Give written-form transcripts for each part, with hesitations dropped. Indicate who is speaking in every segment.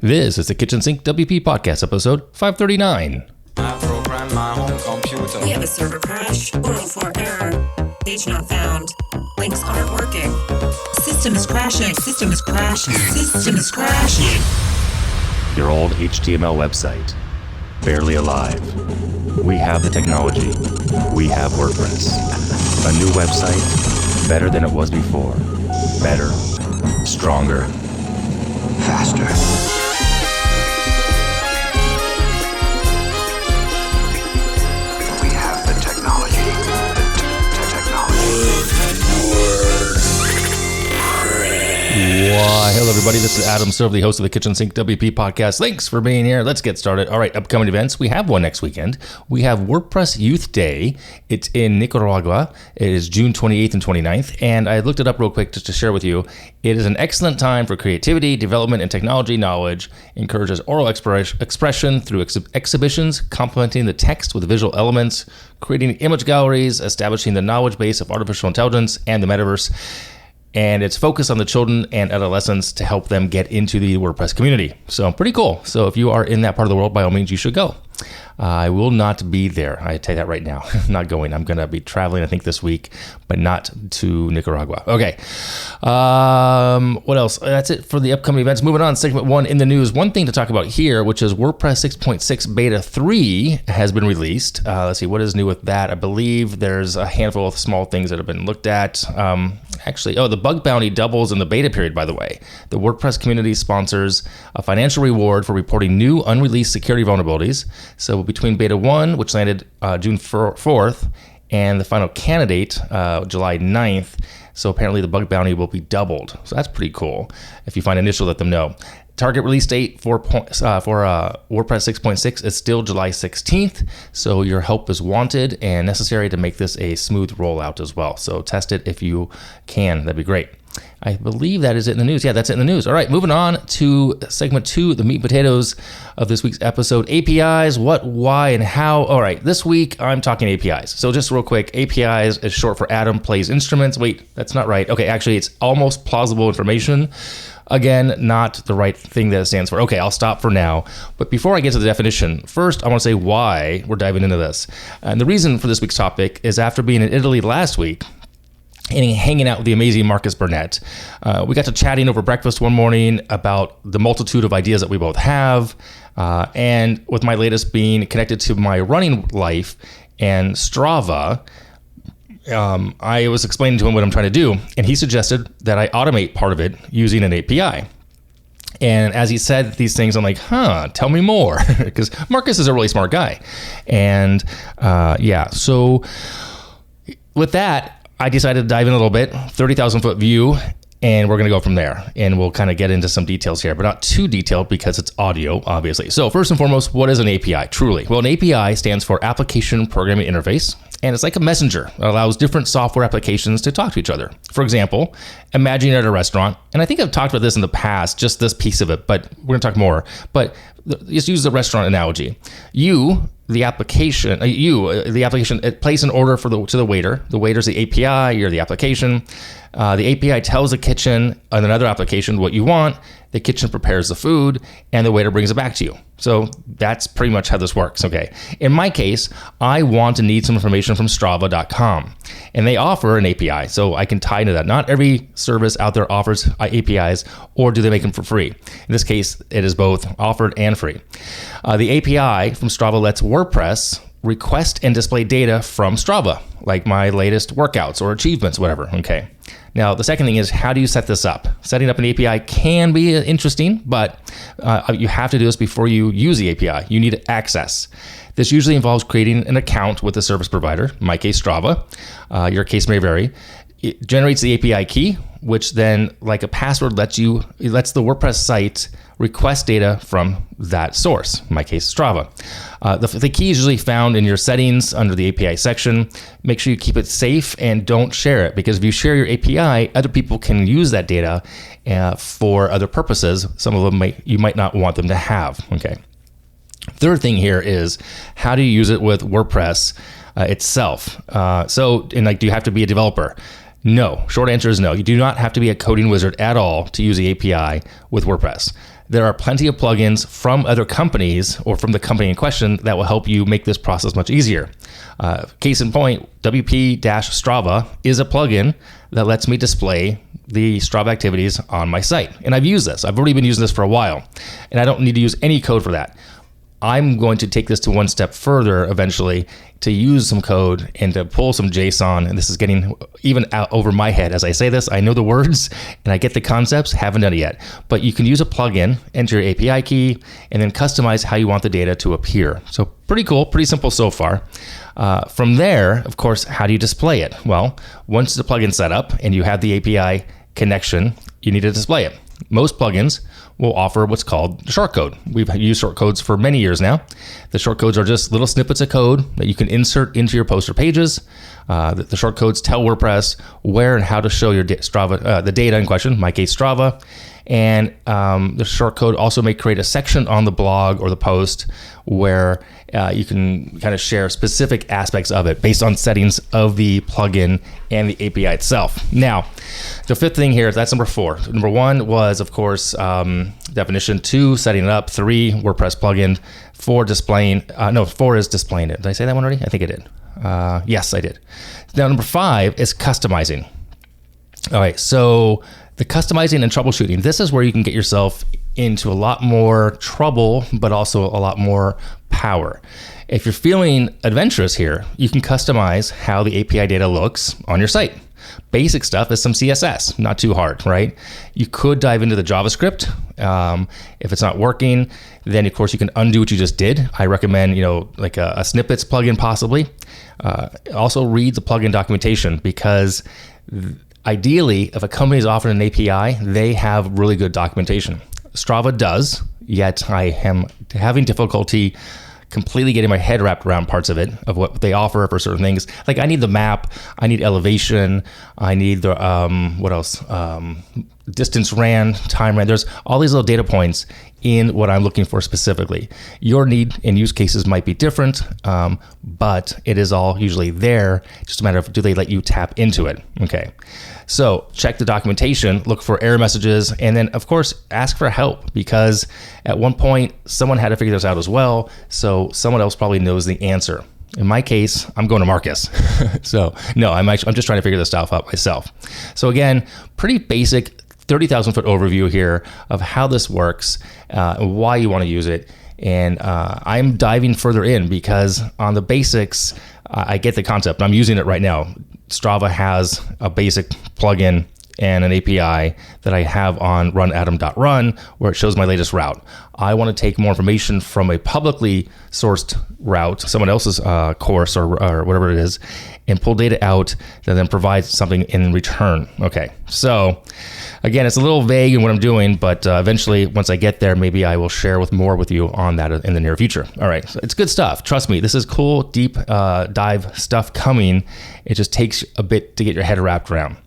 Speaker 1: This is the Kitchen Sink WP Podcast, episode 539.
Speaker 2: I program my home computer.
Speaker 3: We have a server crash, 404 error, page not found, links aren't working, system is crashing, system is crashing, system is crashing.
Speaker 1: Your old HTML website, barely alive. We have the technology. We have WordPress. A new website, better than it was before. Better, stronger, faster. Why, hello everybody, this is Adam Serve, the host of the Kitchen Sink WP podcast. Thanks for being here. Let's get started. All right, upcoming events. We have one next weekend. We have WordPress Youth Day. It's in Nicaragua. It is June 28th and 29th, and I looked it up real quick just to share with you. It is an excellent time for creativity, development, and technology knowledge. Encourages oral expression through exhibitions, complementing the text with visual elements, creating image galleries, establishing the knowledge base of artificial intelligence and the metaverse. And it's focused on the children and adolescents to help them get into the WordPress community. So pretty cool. So if you are in that part of the world, by all means, you should go. I will not be there. I tell you that right now. I'm not going. I'm going to be traveling, I think, this week, but not to Nicaragua. Okay. What else? That's it for the upcoming events. Moving on, segment 1 in the news. One thing to talk about here, which is WordPress 6.6 Beta 3 has been released. Let's see, what is new with that? I believe there's a handful of small things that have been looked at. The bug bounty doubles in the beta period, by the way. The WordPress community sponsors a financial reward for reporting new unreleased security vulnerabilities. So between beta 1, which landed June 4th, and the final candidate, July 9th, so apparently the bug bounty will be doubled. So that's pretty cool. If you find an issue, let them know. Target release date for WordPress 6.6 is still July 16th, so your help is wanted and necessary to make this a smooth rollout as well. So test it if you can. That'd be great. I believe that is it in the news. Yeah, that's it in the news. All right, moving on to segment 2, the meat and potatoes of this week's episode. APIs, what, why, and how. All right, this week I'm talking APIs. So just real quick, APIs is short for Adam Plays Instruments. Wait, that's not right. Okay, actually, it's almost plausible information. Again, not the right thing that it stands for. Okay, I'll stop for now. But before I get to the definition, first I want to say why we're diving into this. And the reason for this week's topic is after being in Italy last week, and hanging out with the amazing Marcus Burnett. We got to chatting over breakfast one morning about the multitude of ideas that we both have, and with my latest being connected to my running life and Strava, I was explaining to him what I'm trying to do, and he suggested that I automate part of it using an API. And as he said these things, I'm like, tell me more, because Marcus is a really smart guy. And so with that, I decided to dive in a little bit, 30,000 foot view, and we're going to go from there. And we'll kind of get into some details here, but not too detailed because it's audio, obviously. So first and foremost, what is an API, truly? Well, an API stands for Application Programming Interface, and it's like a messenger. It allows different software applications to talk to each other. For example, imagine you're at a restaurant, and I think I've talked about this in the past, just this piece of it, but we're going to talk more. But just use the restaurant analogy. The application, it places an order to the waiter. The waiter's the API, you're the application. The API tells the kitchen on another application what you want. The kitchen prepares the food, and the waiter brings it back to you. So that's pretty much how this works, okay? In my case, I want to need some information from Strava.com, and they offer an API, so I can tie into that. Not every service out there offers APIs, or do they make them for free? In this case, it is both offered and free. The API from Strava lets WordPress request and display data from Strava, like my latest workouts or achievements, whatever, okay? Now, the second thing is, how do you set this up? Setting up an API can be interesting, but you have to do this before you use the API. You need access. This usually involves creating an account with the service provider, in my case, Strava. Your case may vary. It generates the API key, which then, like a password, lets the WordPress site request data from that source, in my case, Strava. The key is usually found in your settings under the API section. Make sure you keep it safe and don't share it, because if you share your API, other people can use that data for other purposes. Some of them you might not want them to have, okay? Third thing here is, how do you use it with WordPress itself? Do you have to be a developer? No. Short answer is no. You do not have to be a coding wizard at all to use the API with WordPress. there are plenty of plugins from other companies or from the company in question that will help you make this process much easier. Case in point, WP-Strava is a plugin that lets me display the Strava activities on my site. And I've used this. I've already been using this for a while, and I don't need to use any code for that. I'm going to take this to one step further eventually to use some code and to pull some JSON. And this is getting even out over my head as I say this. I know the words and I get the concepts, haven't done it yet. But you can use a plugin, enter your API key, and then customize how you want the data to appear. So pretty cool, pretty simple so far. From there, of course, how do you display it? Well, once the plugin's set up and you have the API connection, you need to display it. Most plugins will offer what's called shortcode. We've used shortcodes for many years now. The shortcodes are just little snippets of code that you can insert into your poster pages. The shortcodes tell WordPress where and how to show your Strava, the data in question, in my case Strava. And the shortcode also may create a section on the blog or the post where you can kind of share specific aspects of it based on settings of the plugin and the API itself. Now, the fifth thing here, that's number 4. Number 1 was, of course, definition. 2, setting it up. 3, WordPress plugin. 4, displaying. 4 is displaying it. Did I say that one already? I think I did. Yes, I did. Now, number 5 is customizing. All right, so the customizing and troubleshooting, this is where you can get yourself into a lot more trouble, but also a lot more power. If you're feeling adventurous here, you can customize how the API data looks on your site. Basic stuff is some CSS, not too hard, right? You could dive into the JavaScript. If it's not working, then of course you can undo what you just did. I recommend, like a snippets plugin possibly. Also read the plugin documentation because ideally, if a company is offering an API, they have really good documentation. Strava does, yet I am having difficulty completely getting my head wrapped around parts of it, of what they offer for certain things. Like I need the map, I need elevation, I need the, what else? Distance ran, time ran. There's all these little data points in what I'm looking for specifically. Your need and use cases might be different, but it is all usually there. Just a matter of, do they let you tap into it? Okay. So check the documentation, look for error messages, and then of course, ask for help because at one point someone had to figure this out as well. So someone else probably knows the answer. In my case, I'm going to Marcus. So no, I'm just trying to figure this stuff out myself. So again, pretty basic 30,000 foot overview here of how this works, why you want to use it. And I'm diving further in because on the basics, I get the concept. I'm using it right now. Strava has a basic plugin and an API that I have on runadam.run where it shows my latest route. I want to take more information from a publicly sourced route, someone else's course or whatever it is, and pull data out that then provides something in return. Okay, so again, it's a little vague in what I'm doing, but eventually once I get there, maybe I will share more with you on that in the near future. All right, so it's good stuff. Trust me, this is cool, deep dive stuff coming. It just takes a bit to get your head wrapped around.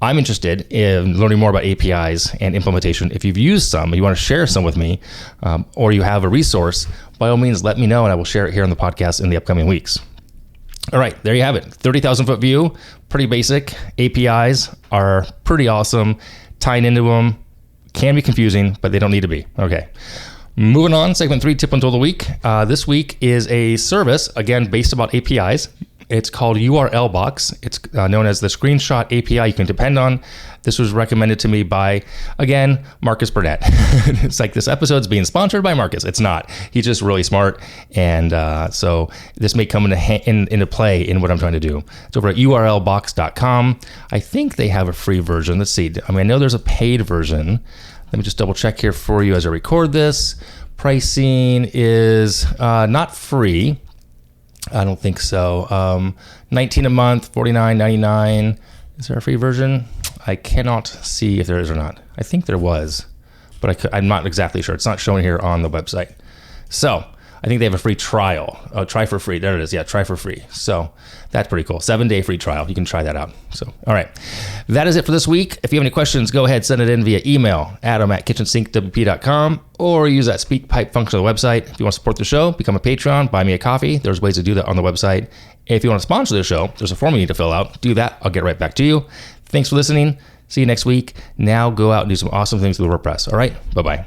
Speaker 1: I'm interested in learning more about APIs and implementation. If you've used some, you want to share some with me, or you have a resource, by all means, let me know and I will share it here on the podcast in the upcoming weeks. All right, there you have it. 30,000 foot view, pretty basic. APIs are pretty awesome. Tying into them can be confusing, but they don't need to be. Okay. Moving on, segment 3, tip until the week. This week is a service, again, based about APIs. It's called URLBOX. It's known as the screenshot API you can depend on. This was recommended to me by, again, Marcus Burnett. It's like this episode's being sponsored by Marcus. It's not. He's just really smart. And so this may come into play in what I'm trying to do. It's over at URLBOX.com. I think they have a free version. Let's see. I know there's a paid version. Let me just double check here for you as I record this. Pricing is not free. I don't think so. $19 a month, $49.99. Is there a free version? I cannot see if there is or not. I think there was, but I'm not exactly sure. It's not showing here on the website. So I think they have a free trial. Oh, try for free. There it is. Yeah, try for free. So that's pretty cool. 7-day free trial. You can try that out. So, all right. That is it for this week. If you have any questions, go ahead, send it in via email, adam@kitchensinkwp.com, or use that speak pipe function on the website. If you want to support the show, become a Patreon, buy me a coffee. There's ways to do that on the website. If you want to sponsor the show, there's a form you need to fill out. Do that. I'll get right back to you. Thanks for listening. See you next week. Now go out and do some awesome things with WordPress. All right. Bye-bye.